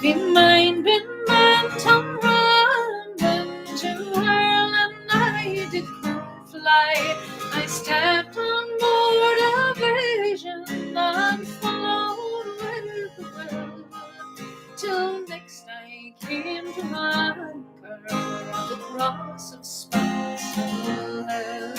Me mind been bent on London to Ireland, I did fly. I stepped on board a vision and followed with the will, till next I came to anchor on the cross of Spansel Hill.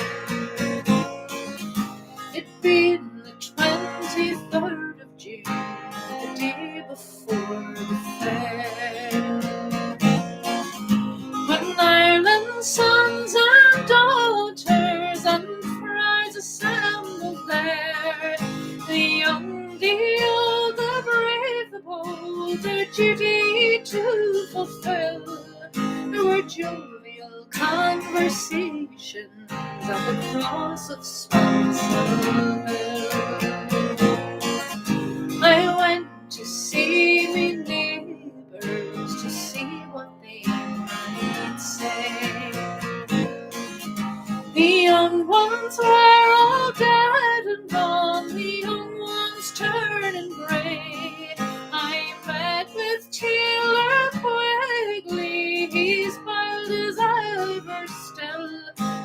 It being the 23rd of June, the day before the fair, when Ireland's sons and daughters and friars assembled there, the young, the old, the brave, the bold, their duty to fulfill. There were jovial conversations at the cross of Spansel Hill. I went to see me neighbours, to see what they might say. The young ones were all dead and gone, the young ones turning grey. I met with Taylor Quigley, he's mild as ever still.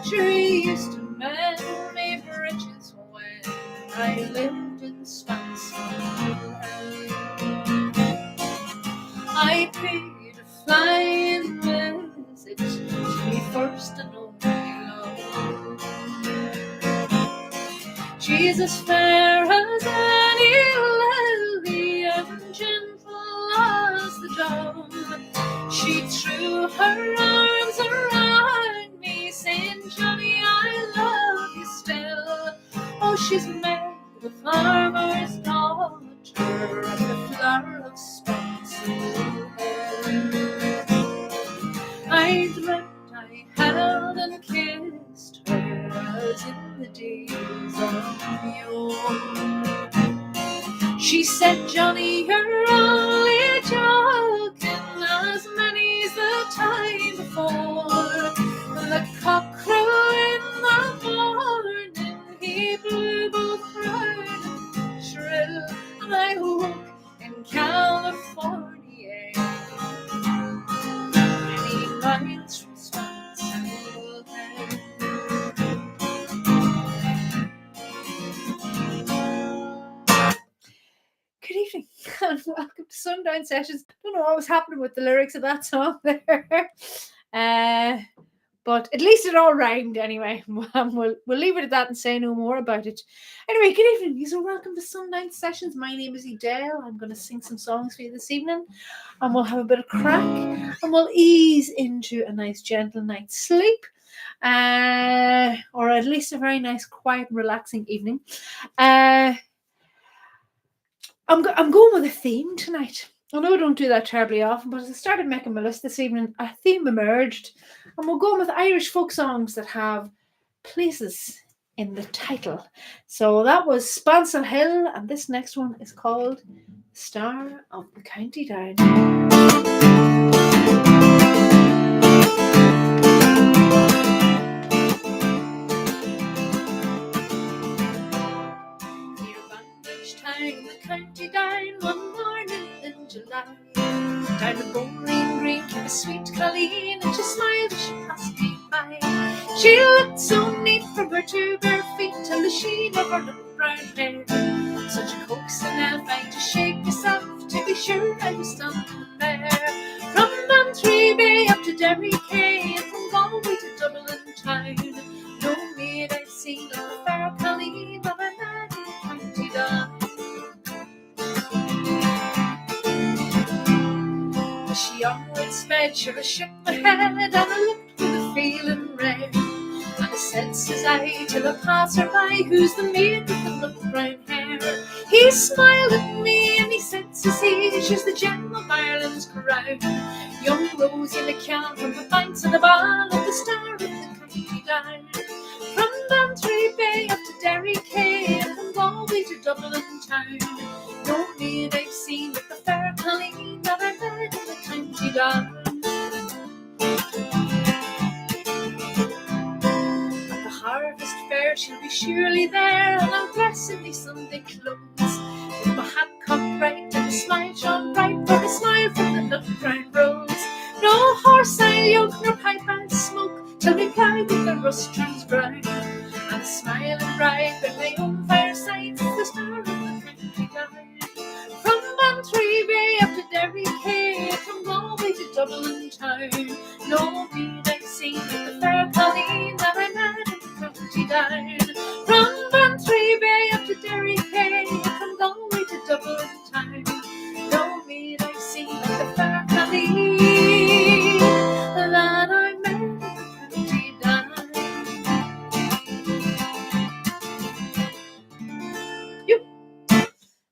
Sure, he used to mend me bridges when I lived in Spansel Hill. I paid a flying visit to me first and only love. She's as fair as any lily and gentle as the dawn. She threw her arms around me, saying, Johnny, I love you still. Oh, she's made the farmer's daughter of the flower of Spansel Hill. I dreamt I held and kissed her as in the days of yore. She said, Johnny, you're only joking, as many's the time before. The cock crew in the morning, he blew both round and shrill, and I woke in California, many miles from Spansel Hill. Good evening and welcome to Sundown Sessions. Don't know what was happening with the lyrics of that song there. But at least it all rhymed anyway. We'll leave it at that and say no more about it. Anyway, good evening. So welcome to Sundown Sessions. My name is Edelle. I'm going to sing some songs for you this evening, and we'll have a bit of crack, and we'll ease into a nice gentle night's sleep, or at least a very nice, quiet, relaxing evening. I'm going with a theme tonight. I know I don't do that terribly often, but as I started making my list this evening, a theme emerged, and we're going with Irish folk songs that have places in the title. So that was Spansel Hill, and this next one is called Star of the County Down. Time the county down one morning in July. Down the Bowling Green came a sweet Colleen, and she smiled as she passed me by. She looked so neat from her two bare feet till the sheen of her little brown hair. Such a coaxing elfie to shake yourself to be sure I was standing there. From Bantry Bay up to Derry Quay, and from Galway to Dublin town, no maid I've seen like the fair Colleen of a man in the county down. She onward sped, sure I shook my head, and I looked with a feeling red. And I said, says I, to the passer-by, who's the maid with the little brown hair? He smiled at me and he said, says he, she's the gem of Ireland's crown. Young Rosie McCann from the banks of the Bann, and the star of the county down. From Bantry Bay up to Derry Quay, and from Galway to Dublin town, no maid I've seen but the fair Colleen that I met in the county down. At the harvest fair she'll be surely there, and I'll dress in me Sunday clothes, with my hat cocked right and a smile shone bright, for a smile from Dublin town. No mead I've seen at the fair Colleen that I met in the county down. From Bantry Bay up to Derry Quay, from Galway to Dublin town. No mead I've seen at the fair Colleen that I met in the county down.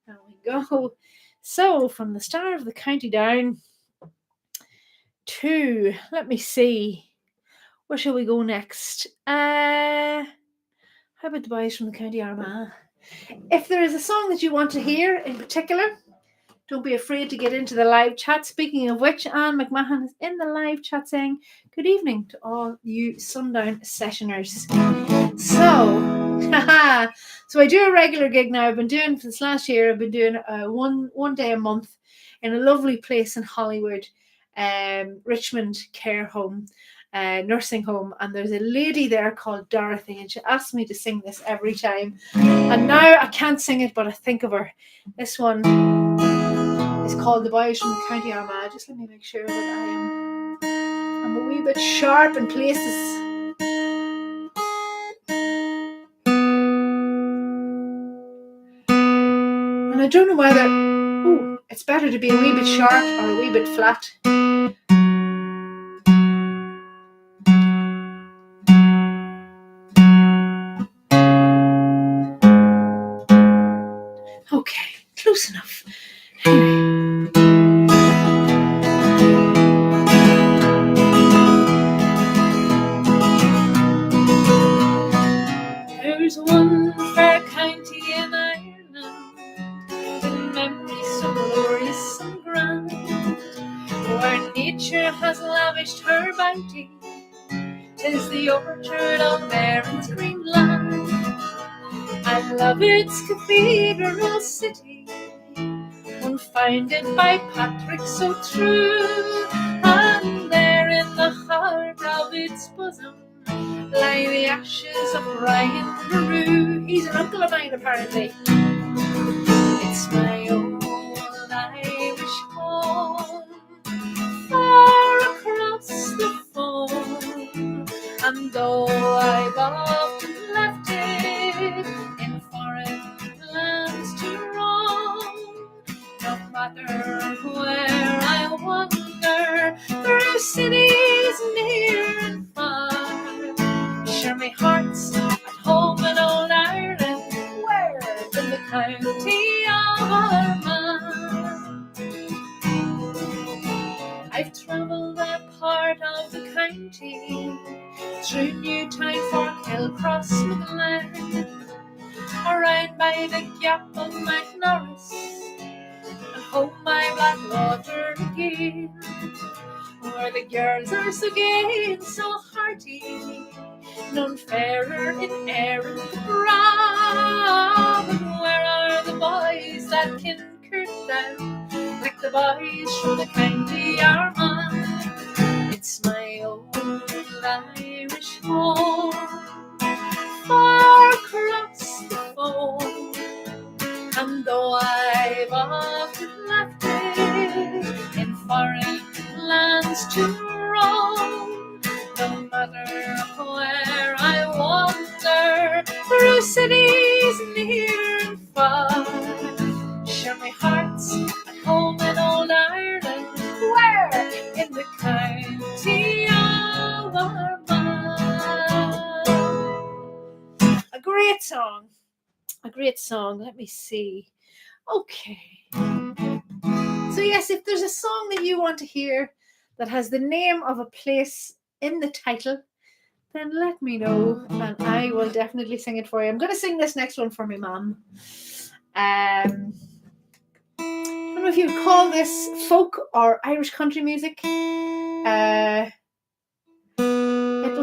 There we go. So from the star of the county down to, let me see, where shall we go next? How about the boys from the County Armagh? If there is a song that you want to hear in particular, don't be afraid to get into the live chat. Speaking of which, Anne McMahon is in the live chat saying, good evening to all you Sundown Sessioners. So I do a regular gig now. I've been doing, for this last year, I've been doing one day a month in a lovely place in Hollywood, Richmond Care Home, nursing home. And there's a lady there called Dorothy, and she asks me to sing this every time. And now I can't sing it, but I think of her. This one is called The Boys from the County Armagh. Just let me make sure that I'm a wee bit sharp in places. And I don't know whether it's better to be a wee bit sharp or a wee bit flat. Okay, close enough. Anyway. There's one fair county in Ireland, with memories so glorious and grand, where nature has lavished her bounty. 'Tis the orchard of Erin's green land. I love its cathedral city, one founded by Patrick so true. And there in the heart of its bosom lie the ashes of Brian Carew. He's an uncle of mine, apparently. It's my old Irish home, far across the foam. And though I've often left it in foreign lands to roam, no matter where I wander, through cities near and far, sure my heart's at home in old Ireland, where in the county of Armagh. I've travelled that part of the county, through Newtown, Forkhill, Crossmaglen, around by the gap of Mount Norris, and home by Blackwater again, where the girls are so gay and so hearty, none fairer in air and brow. And where are the boys that can curd down like the boys from the county Armagh? It's my old Irish home, far across the foam. And though I've often left it in foreign lands to roam, no matter where I wander, through cities near and far, sure my heart's at home in old Ireland, where in the county of Armagh. A great song. A great song. Let me see. Okay. So yes, if there's a song that you want to hear that has the name of a place in the title, then let me know and I will definitely sing it for you. I'm going to sing this next one for my mum. I don't know if you would call this folk or Irish country music. I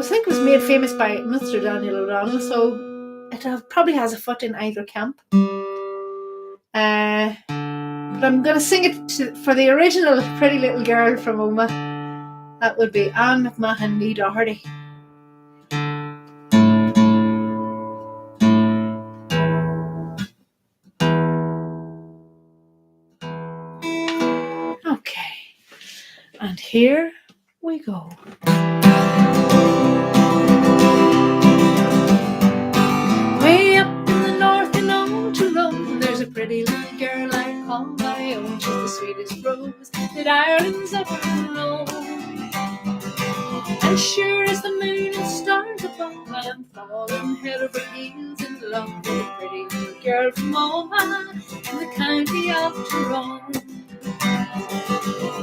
think it was made famous by Mr. Daniel O'Donnell, so it probably has a foot in either camp. But I'm going to sing it for the original Pretty Little Girl from Oma. That would be Anne McMahon Ní Doherty. Okay. And here we go. Way up in the north in old Tyrone, there's a pretty little girl I call my own. She's the sweetest rose that Ireland's ever known. And sure as the moon and stars above, I'm falling head over heels in love with a pretty little girl from Omaha in the county of Tyrone.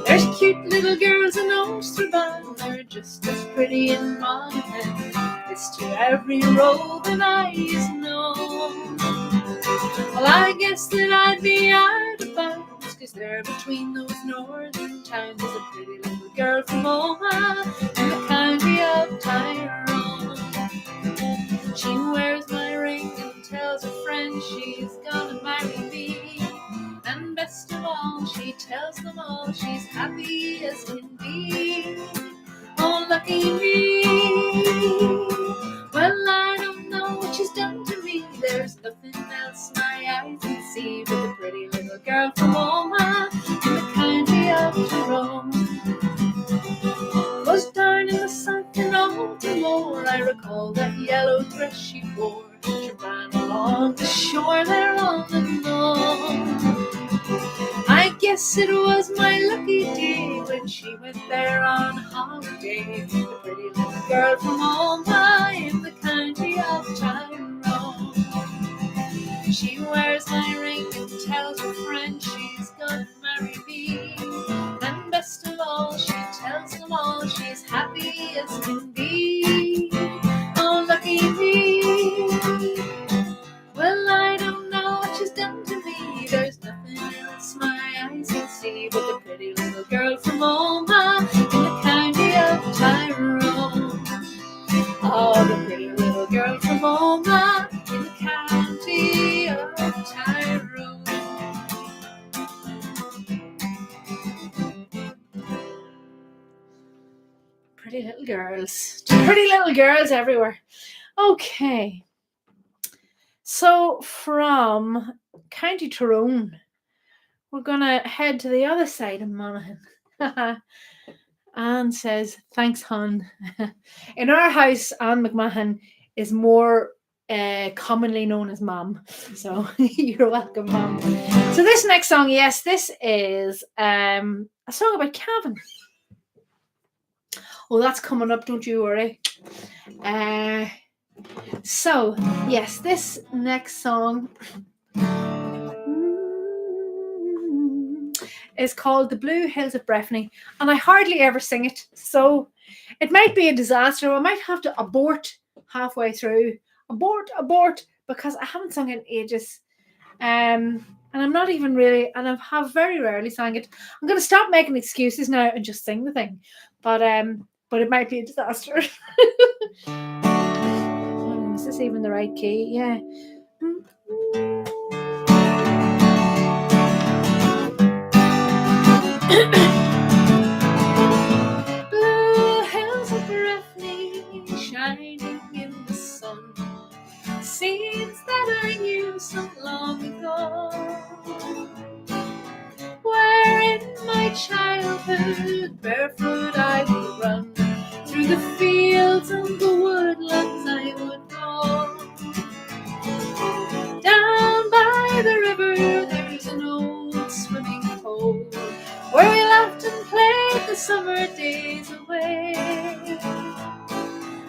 There's cute little girls in Ulster-bound, they're just as pretty in Monaghan. It's to every road that eyes know. Well, I guess that I'd be out of bounds, 'cause there between those northern towns is a pretty little girl from Omaha in the county of Tyrone. She wears my ring and tells her friends she's gonna marry me. And best of all, she tells them all she's happy as can be. Oh, lucky me. Well, I don't know what she's done to me. There's nothing else my eyes can see but a pretty little girl from Omaha in the county of Tyrone. Was down in the south in old Timor, I recall that yellow dress she wore. She ran along the shore there on the lawn. I guess it was my lucky day when she went there on holiday. The pretty little girl from Omaha in the county of Tyrone. She wears my ring and tells her friends she's gonna marry me. And best of all, she tells them all she's happy as can be. Oh, lucky me. Well, I don't know what she's done to me. There's nothing else my eyes can see but the pretty little girl from Omaha in the county of Tyrone. Oh, the pretty little girl from Omaha in the county of Tyrone. Pretty little girls. Pretty little girls everywhere. Okay. So from County Tyrone, we're going to head to the other side of Monaghan. Anne says, thanks, hon. In our house, Anne McMahon is more commonly known as Mom. So you're welcome, Mom. So this next song, yes, this is a song about Cavan. Oh, that's coming up, don't you worry. So, yes, this next song is called The Blue Hills of Breffni, and I hardly ever sing it, so it might be a disaster. I might have to abort halfway through. Abort, because I haven't sung it in ages. And I'm not even really, and I have very rarely sang it. I'm going to stop making excuses now and just sing the thing. But it might be a disaster. Is this even the right key? Yeah. Blue hills of Breffni shining in the sun, scenes that I knew so long ago, where in my childhood barefoot I would run, through the fields and the woodlands I would go. Down by the river there's an old swimming hole, where we laughed and played the summer days away.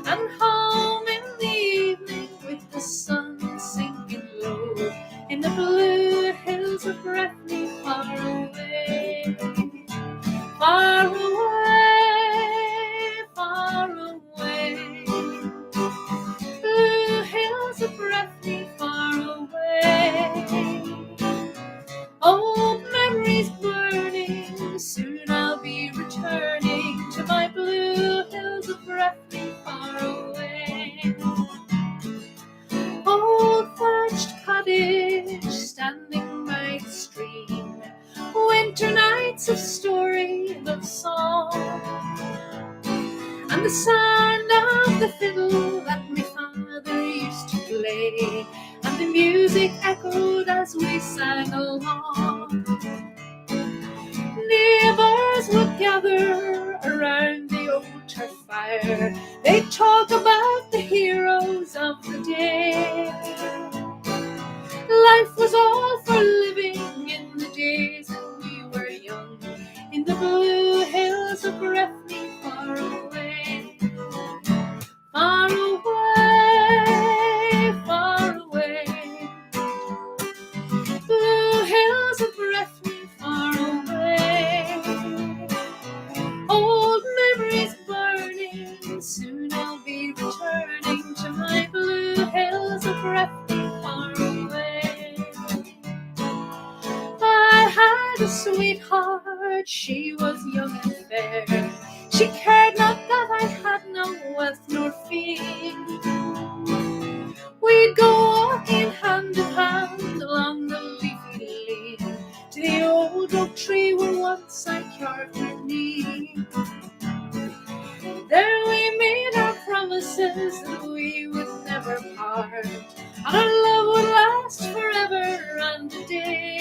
And home in the evening with the sun sinking low, in the blue hills of Breffni, far away. Far away, far away. Blue hills of Breffni, far away. Old memories burning, soon I'll be returning to my blue hills of Breffni, far away. Old thatched cottage standing by the stream, winter nights of story and of song, and the sound of the fiddle that my father used to play, and the music echoed as we sang along. Neighbors would gather gather around the old turf fire. They talk about the heroes of the day. Life was all for living in the days when we were young, in the blue hills of Breffni, far away. Far away, far away. Blue hills of Breffni, far away. Old memories burning, soon I'll be returning to my blue hills of Breffni, far away. I had a sweetheart, she was young and fair. She cared not that I had no wealth nor fame. We'd go walking hand in hand along the leafy lane to the old oak tree where once I carved her name. There we made our promises that we would never part, and our love would last forever and a day.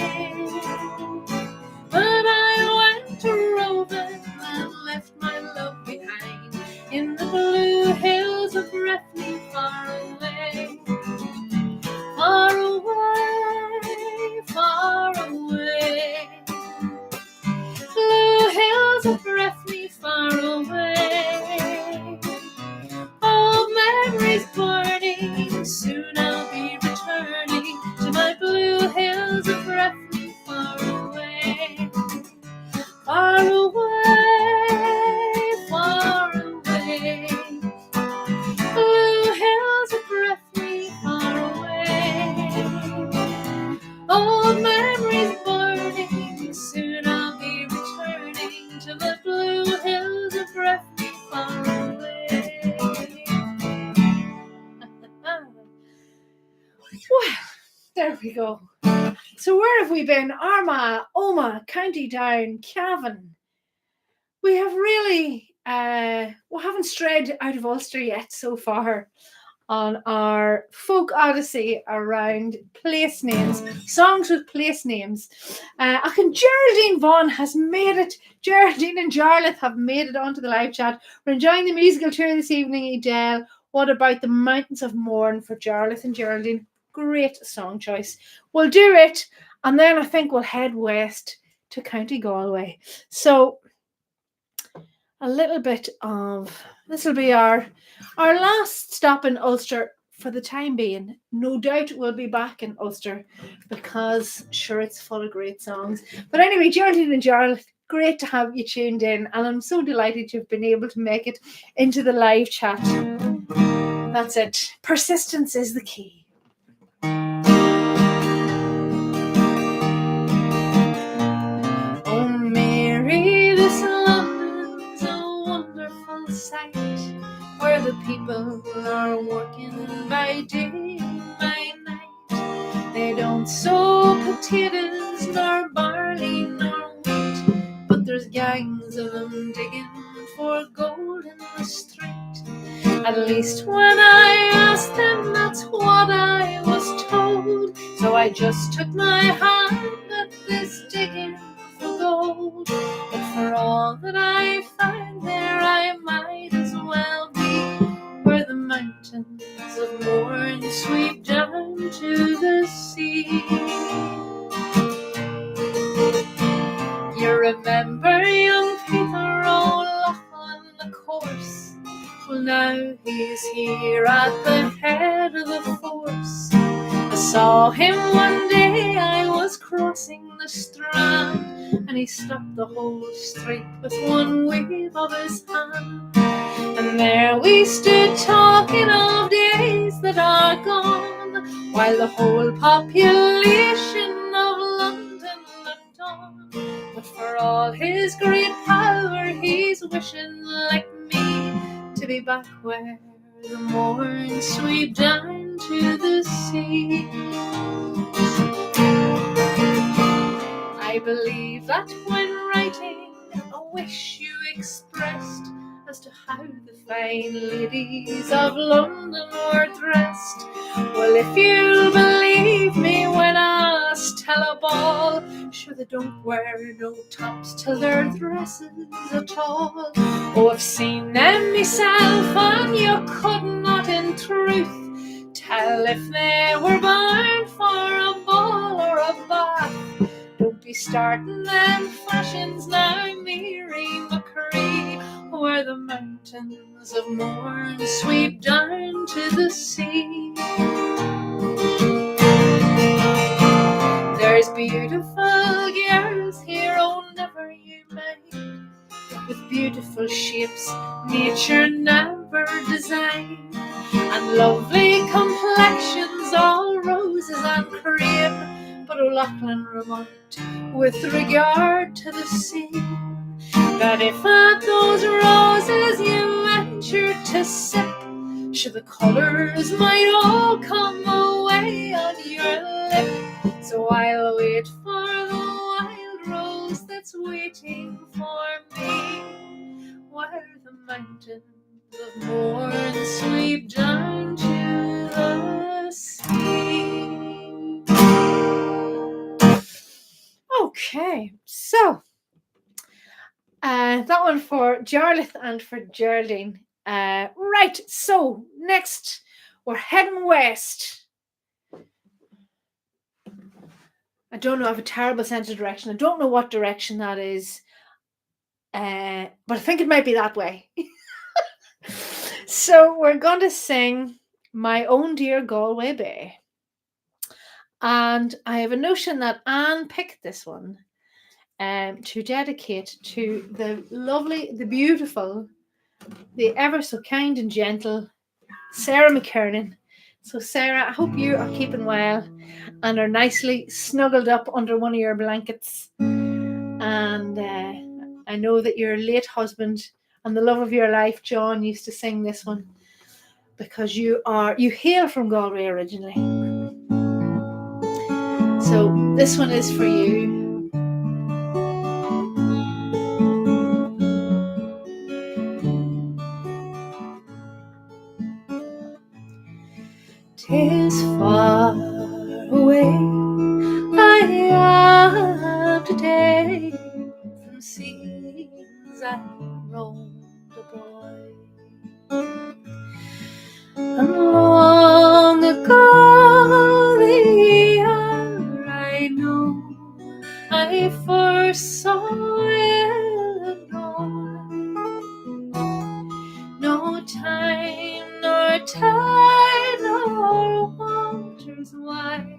But I went roving and left my love behind in the blue hills of Breffni, far away. Far away, far away. Blue hills of Breffni, far away. Old memories burning, soon I'll be returning to my blue hills of Breffni, far away. Far away, far away. Blue hills of Breffni, far away. Old memories burning, soon I'll be returning to the blue hills of Breffni, far away. Well, there we go. So where have we been? Armagh, Omagh, County Down, Cavan. We have really, we haven't strayed out of Ulster yet so far on our folk odyssey around place names, songs with place names. I can Geraldine Vaughan has made it. Geraldine and Jarlath have made it onto the live chat. We're enjoying the musical tour this evening, Edelle. What about the Mountains of Mourne for Jarlath and Geraldine? Great song choice. We'll do it, and then I think we'll head west to County Galway. So a little bit of, this will be our last stop in Ulster for the time being. No doubt we'll be back in Ulster because sure, it's full of great songs. But anyway, Geraldine and Jarlath, great to have you tuned in, and I'm so delighted you've been able to make it into the live chat. That's it. Persistence is the key. Oh Mary, this London's a wonderful sight, where the people are working by day and by night. They don't sow potatoes nor barley nor wheat, but there's gangs of them digging for gold in the street. At least when I asked them, that's what I was told. So I just took my hand at this digging for gold. But for all that I find there, I might as well be where the mountains of Mourne sweep down to the sea. You remember young Peter O'Loughlin, the course? Well, now he's here at the head of the force. I saw him one day, I was crossing the Strand, and he stopped the whole street with one wave of his hand. And there we stood talking of days that are gone, while the whole population of London looked on. But for all his great power, he's wishing like me to be back where the Mourne sweep down to the sea. I believe that when writing a wish you expressed as to how the fine ladies of London were dressed. Well, if you'll believe me when I must tell a ball. Sure they don't wear no tops till their dresses at all. Oh, I've seen them myself, and you could not in truth tell if they were bound for a ball or a bath. Don't be starting them fashions now, Mary McCree, where the mountains of Mourne sweep down to the sea. There's beautiful girls here, oh never you mind, with beautiful shapes nature never designed, and lovely complexions, all roses and cream. But O'Loughlin remarked with regard to the sea, that if at those roses you ventured to sip, sure the colours might all come away on your lip. So I'll wait for the wild rose that's waiting for me, where the mountains of Mourne sweep down to the sea. Okay, so that one for Jarlath and for Geraldine. Right, so next we're heading west. I don't know, I have a terrible sense of direction. I don't know what direction that is, but I think it might be that way. So we're going to sing My Own Dear Galway Bay. And I have a notion that Anne picked this one to dedicate to the lovely, the beautiful, the ever so kind and gentle Sarah McKernan. So Sarah, I hope you are keeping well and are nicely snuggled up under one of your blankets. And I know that your late husband and the love of your life, John, used to sing this one because you hail from Galway originally. So this one is for you. 'Tis far away I am today from scenes I roamed a boy, and long ago the year I know I first saw Illinois. No time nor tide nor waters wide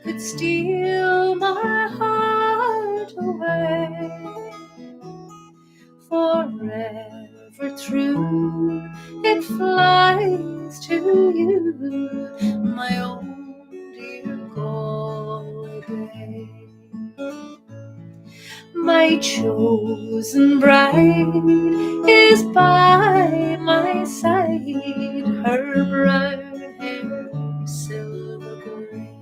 could steal my heart away. Forever true it flies to you, my own dear Galway Bay. My chosen bride is by my side, her brown hair silver grey.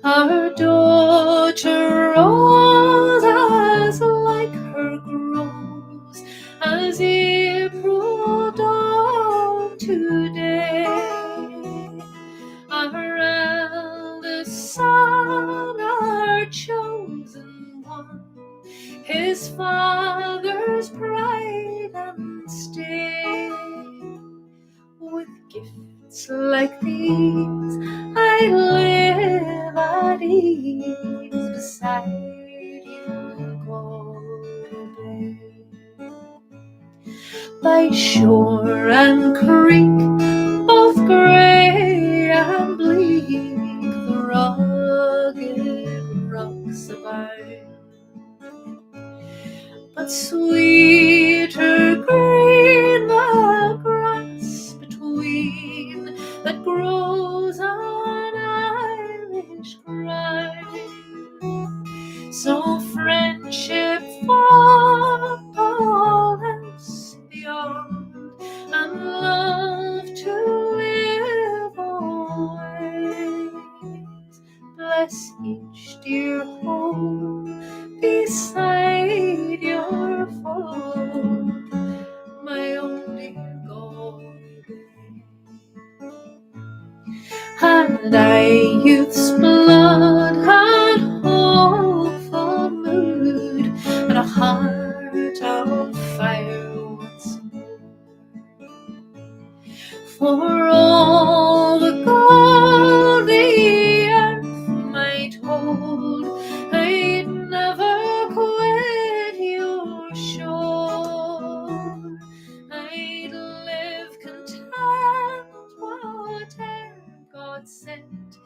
Our daughter Rose, as like her grows, as April dawn today. Our eldest son, our chosen one, his father's pride and stay. With gifts like these I live at ease beside you, Galway Bay. By shore and creek, both grey and bleak, the rugged rocks abound. But sweeter green the grass between that grows on Irish ground. So friendship for all else beyond, and love to live always. Bless each dear home beside your fold, my own dear Galway Bay. And And I, youth's blood, had hopeful mood, and a heart on fire once more. For all the gold the earth might hold, I'd never quit your shore. I'd live content, whatever God sent,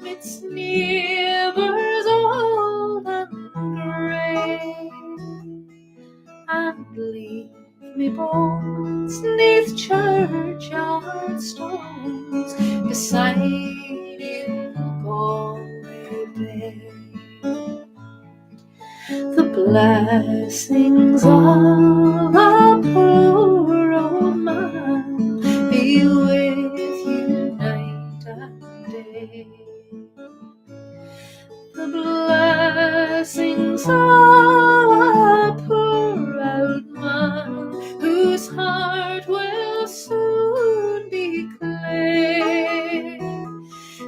midst neighbours old and grey, and leave me bones neath churchyard stones beside you, Galway Bay. The blessings of a poor old man be with you night and day. The blessings of a poor old man whose heart will soon be clay.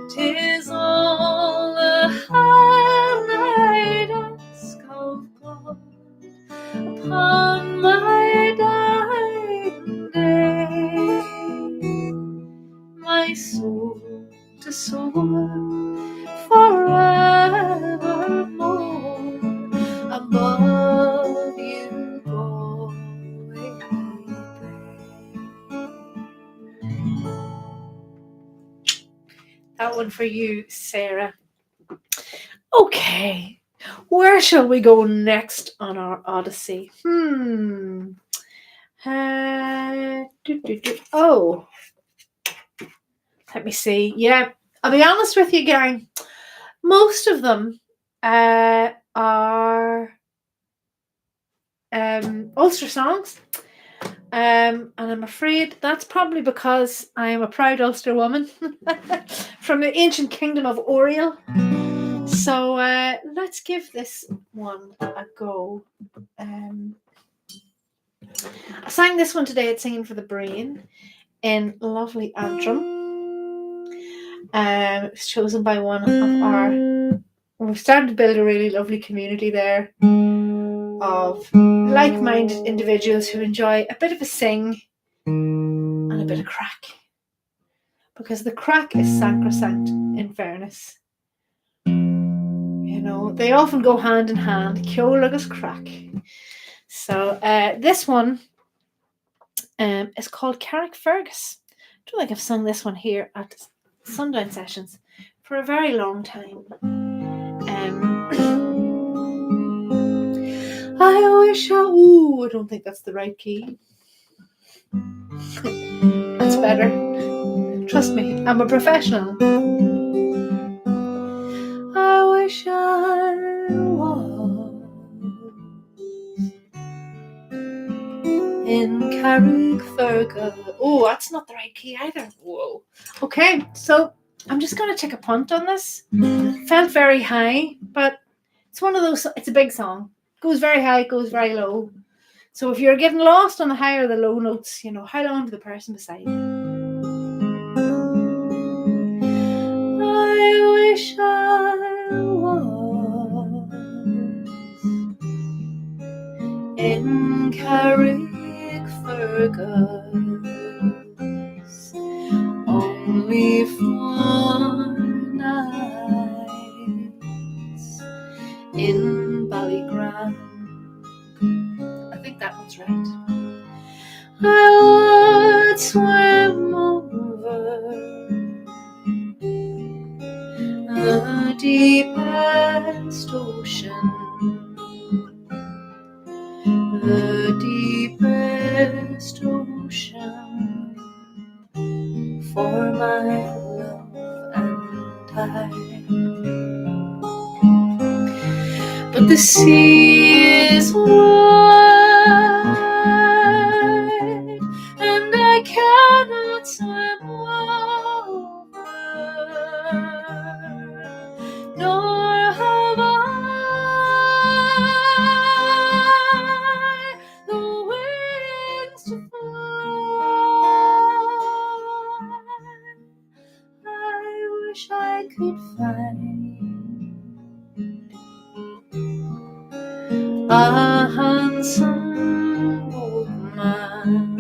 'Tis all the harm I'd ask of God upon my dying day, my soul to soar forevermore above you, Galway Bay. That one for you, Sarah. Okay, where shall we go next on our odyssey? Oh, let me see. Yeah, I'll be honest with you, gang. Most of them are Ulster songs. And I'm afraid that's probably because I am a proud Ulster woman from the ancient kingdom of Oriel. So let's give this one a go. I sang this one today at Singing for the Brain in lovely Antrim. It was chosen by one of our... We've started to build a really lovely community there of like-minded individuals who enjoy a bit of a sing and a bit of crack. Because the crack is sacrosanct, in fairness. You know, they often go hand in hand. Ceol crack. So this one is called Carrickfergus. I don't think I've sung this one here at Sundown Sessions for a very long time. I wish I don't think that's the right key. That's better. Trust me, I'm a professional. I wish I was in Carrickfergus. Oh, that's not the right key either. Whoa. Okay, so I'm just going to take a punt on this. Felt very high, but it's one of those, it's a big song. Goes very high, goes very low. So if you're getting lost on the high or the low notes, you know, hold on to the person beside you. I wish I was in Carrickfergus only for nights in Ballygram. I think that one's right. I would swim over the deepest ocean, the deepest ocean, for my love and I. But the sea is wide, and I cannot swim over, nor have I the wings to fly. I wish I a handsome old man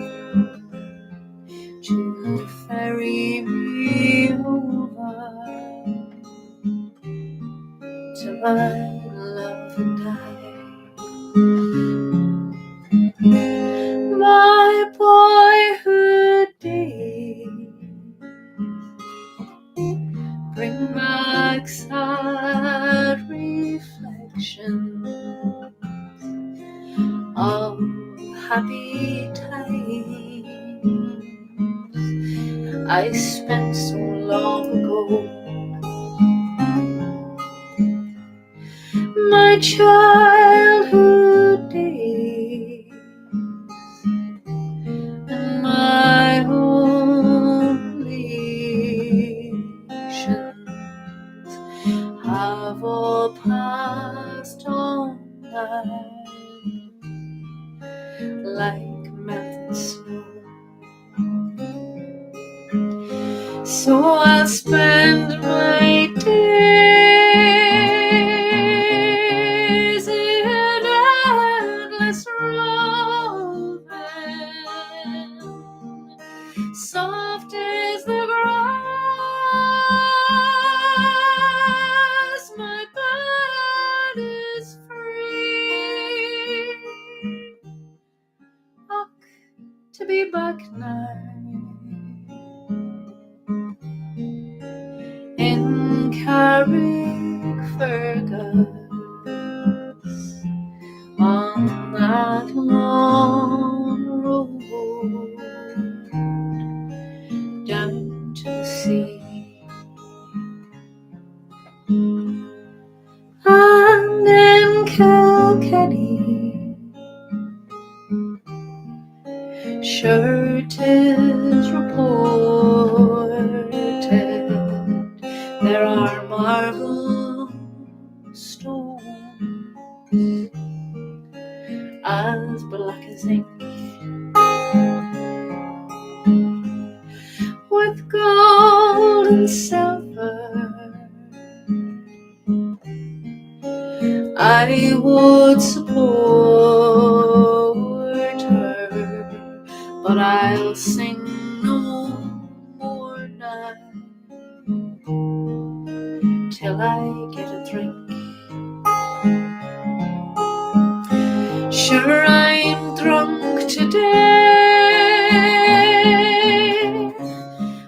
to ferry me over to my love and my boyhood days bring back sad reflections of happy times I spent so long ago. My childhood days and my only have all passed on by like melted snow. So I'll spend my days in endless roving, soft as the grass, my bed is free. Oh, to be back now in Carrickfergus on that long road down to the sea. And in Kilkenny, sure 'tis reported there are marble stones as black as ink, with gold and silver. I would support her, but I'll sing no more now till I get a drink. Sure, I'm drunk today,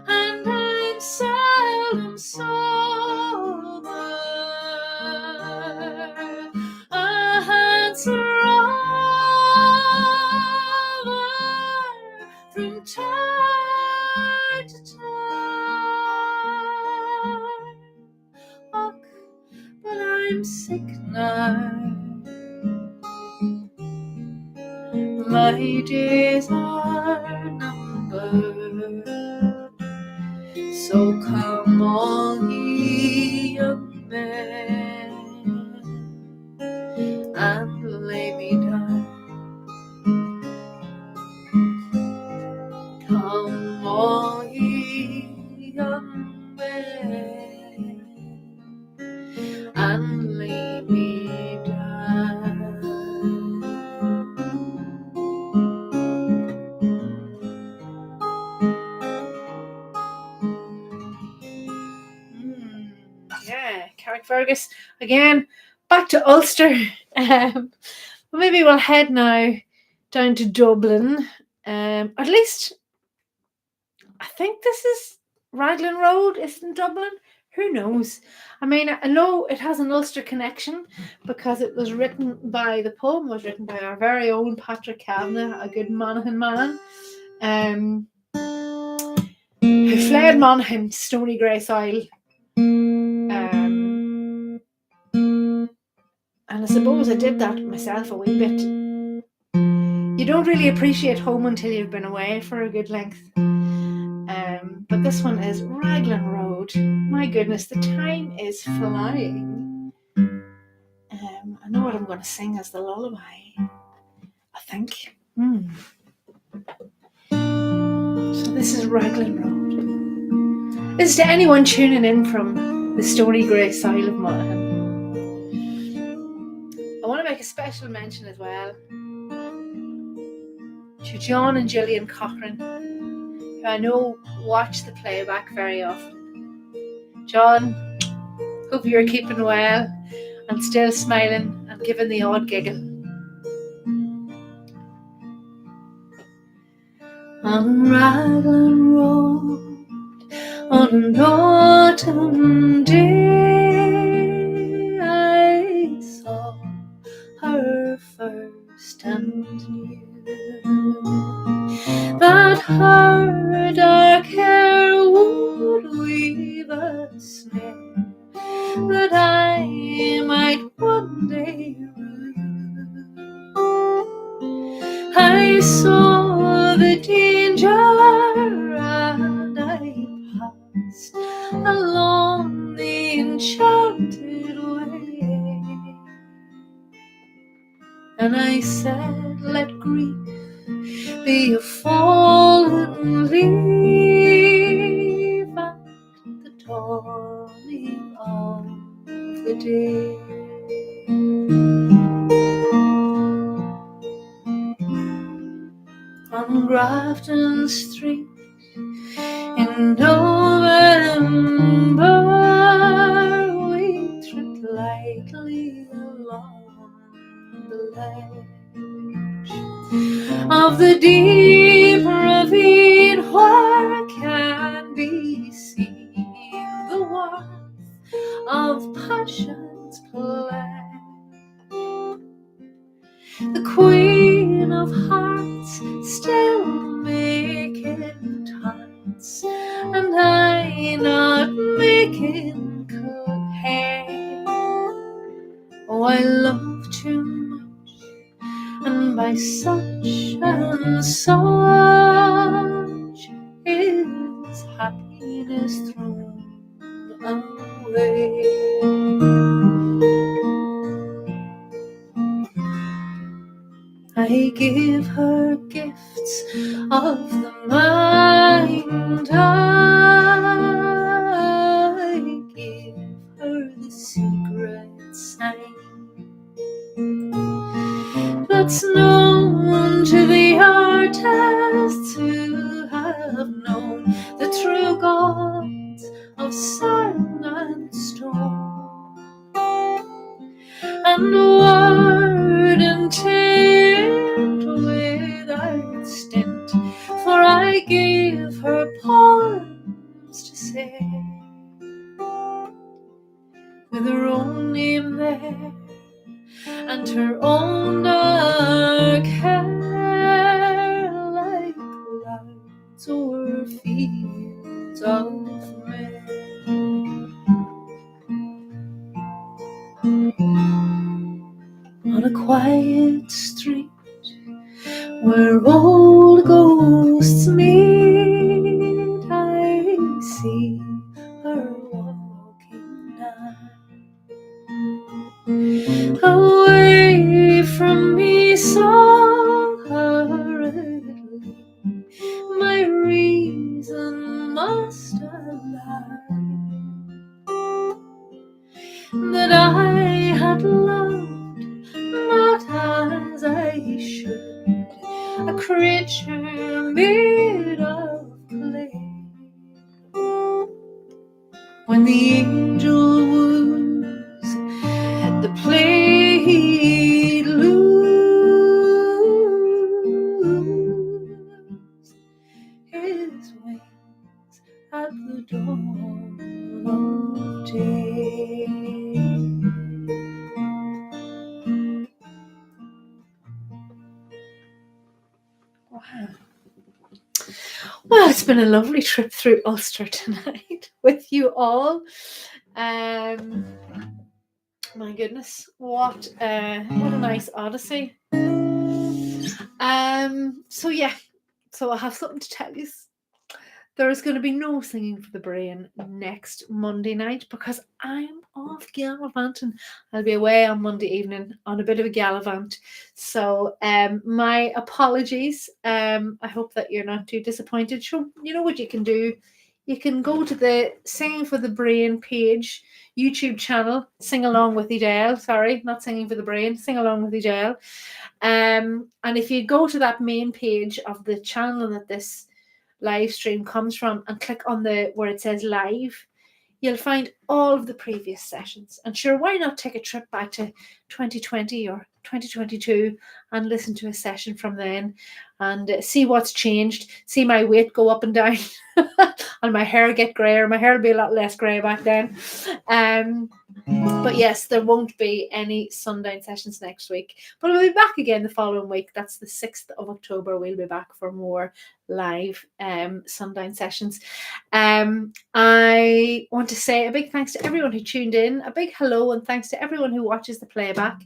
and I'm seldom sober. A handsome rover from time to time. Oh, but I'm sick now. My days are numbered, so come all ye young men and lay me down. Come all ye young men and lay me down. Carrickfergus again, back to Ulster. Maybe we'll head now down to Dublin. At least I think this is Raglan Road, is in Dublin. Who knows? I mean, I know it has an Ulster connection because it was written by, the poem was written by our very own Patrick Kavanagh, a good Monaghan man, who fled Monaghan to Stony Grace Isle. And I suppose I did that myself a wee bit. You don't really appreciate home until you've been away for a good length. But this one is Raglan Road. My goodness, the time is flying. I know what I'm going to sing as the lullaby, I think. So this is Raglan Road. This is to anyone tuning in from the Stony Grace Isle of Monaghan. I want to make like a special mention as well to John and Gillian Cochran, who I know watch the playback very often. John, hope you're keeping well and still smiling and giving the odd giggle. On Raglan Road, on an autumn day, I saw her first and knew that her dark hair would weave a snare that I might one day rue. I saw the danger and I passed along the enchanted way, and I said, let grief be a fallen leaf at the dawning of the day. On Grafton Street in November, we tripped lightly along the ledge of the deep ravine where can be seen the warmth of passion's pledge. The Queen of Hearts still making tarts, and I not making compare. Oh, I love too much, and by such and such is happiness thrown away. I give her gifts of the mind, I give her the secret sign that's known to the artists who have known the true gods of sand and stone, and word and tint without stint, for I give her poems to say, with her own name there and her own dark hair, like clouds o'er fields of rain. On a quiet street where old ghosts meet, I see her walking down. Away from me so hurriedly, my reason must allow that I had loved not as I should, a creature made of clay. When the angel woos, the play he'd lose his wings at the dawn of day. Wow. Well, it's been a lovely trip through Ulster tonight with you all. My goodness, what a nice odyssey. So yeah, so I have something to tell you. There is going to be no singing for the brain next Monday night because I'm off gallivanting. I'll be away on Monday evening on a bit of a gallivant. So my apologies. I hope that you're not too disappointed. So you know what you can do? you can go to the Singing for the Brain page, YouTube channel, Sing Along with Edelle. Sorry, not Singing for the Brain, Sing Along with Edelle. And if you go to that main page of the channel that this live stream comes from and click on the where it says live, you'll find all of the previous sessions. And sure, why not take a trip back to 2020 or 2022 and listen to a session from then and see what's changed, see my weight go up and down and my hair get grayer. My hair will be a lot less grey back then. But yes, there won't be any Sundown sessions next week. But we'll be back again the following week. That's the 6th of October. We'll be back for more live Sundown sessions. I want to say a big thanks to everyone who tuned in. A big hello and thanks to everyone who watches the playback.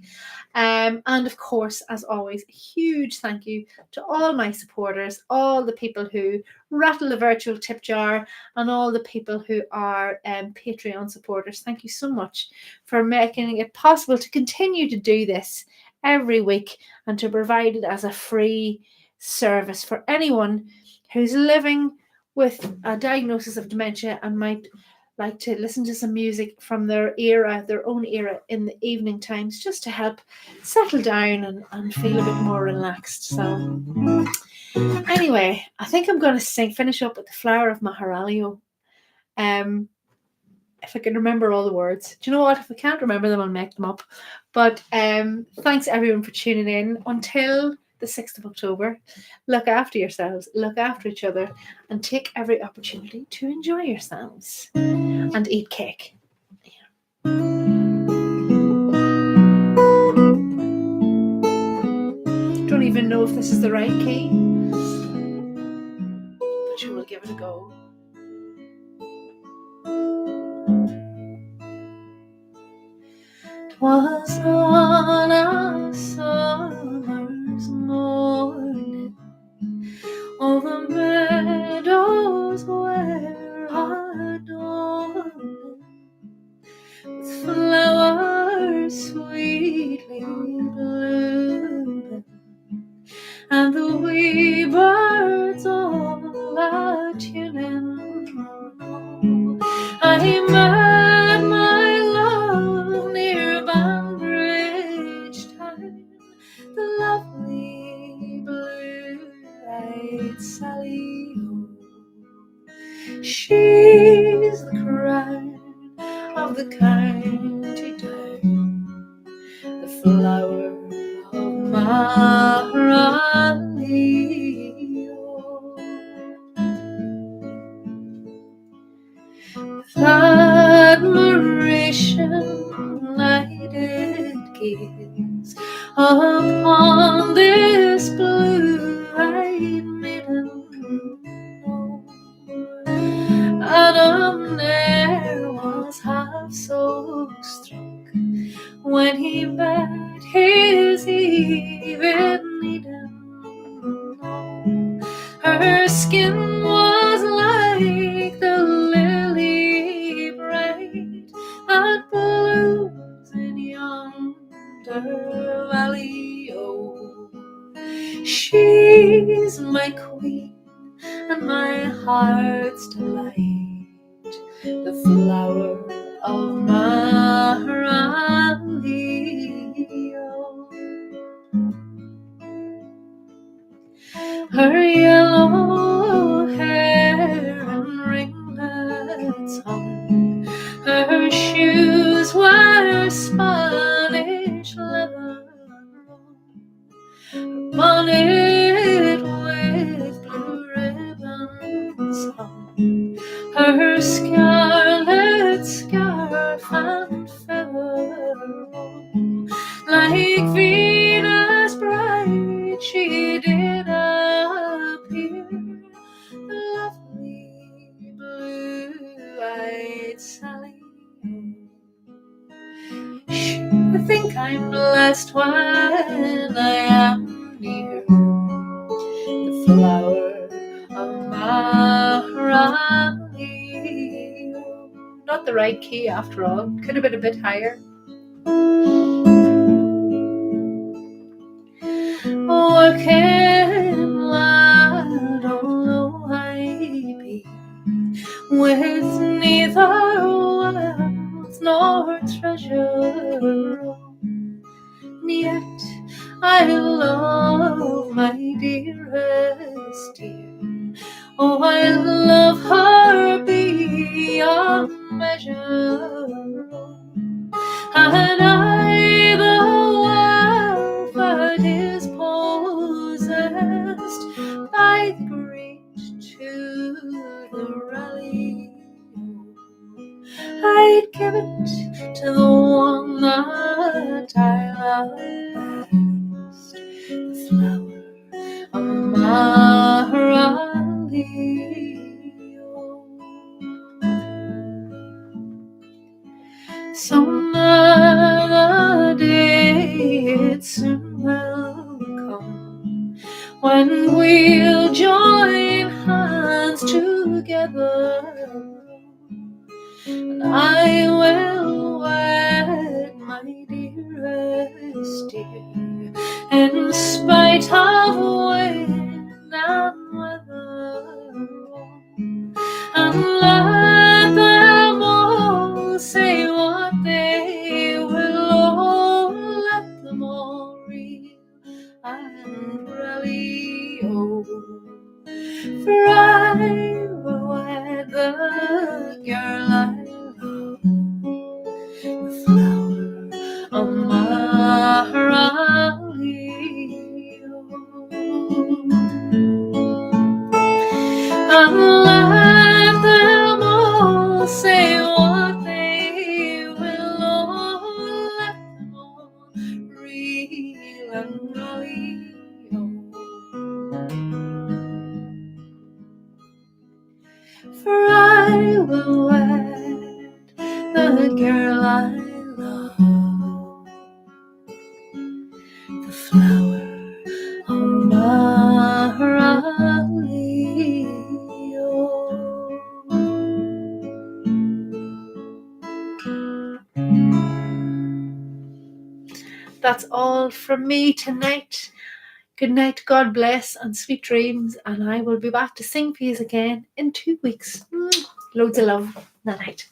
And of course, as always, a huge thank you to all my supporters, all the people who rattle the virtual tip jar, and all the people who are Patreon supporters. Thank you so much for making it possible to continue to do this every week and to provide it as a free service for anyone who's living with a diagnosis of dementia and might like to listen to some music from their own era in the evening times, just to help settle down and feel a bit more relaxed. So anyway, I think I'm going to finish up with the Flower of Maharalio. If I can remember all the words. Do you know what? If I can't remember them, I'll make them up. But thanks everyone for tuning in. Until the 6th of October, look after yourselves, look after each other, and take every opportunity to enjoy yourselves and eat cake. Don't even know if this is the right key, but you will give it a go. 'Twas on a summer's morning, over meadows where adorned with flowers sweetly blooming, and the wee birds all a-tuning. I met my love near Banbridge Town, the lovely blue-eyed Sally. She's the crown of the county town, the flower of Maharalio. With admiration I did gaze upon this blue-eyed maiden. Adam ne'er was half so struck when he met his Eve in Eden. Her skin was like the lily bright that blooms in yonder valley. Oh, she's my queen and my heart's delight, the flower of Maharalio. Her yellow hair and ringlets hung, her shoes were Spanish leather, her bonnet with blue ribbons hung, her scarlet scarf and feather, like Venus bright she did appear, the lovely blue-eyed Sally. I think I'm blessed when I am near the flower of Maharalio. Not the right key after all. Could have been a bit higher. Working lad, although I be, yet I love my dearest dear. Oh, I love her beyond measure, and I, the while, that is possessed by the great to the rally. I'd give it to the one that I love best, the flower of my rally. Some other day it soon will come when we'll join hands together, and I will wed my dearest dear, in spite of wind and weather, and let them all say what they will. Oh, let them all reel and rally, oh, for I will wed the girl I love, the flower of my rally, and let them all say what they will. Oh, let them all reel and rally, for I will wed the girl I love, the flower of my rally. That's all from me tonight. Good night, God bless, and sweet dreams, and I will be back to sing for you again in 2 weeks. Loads of love. Night.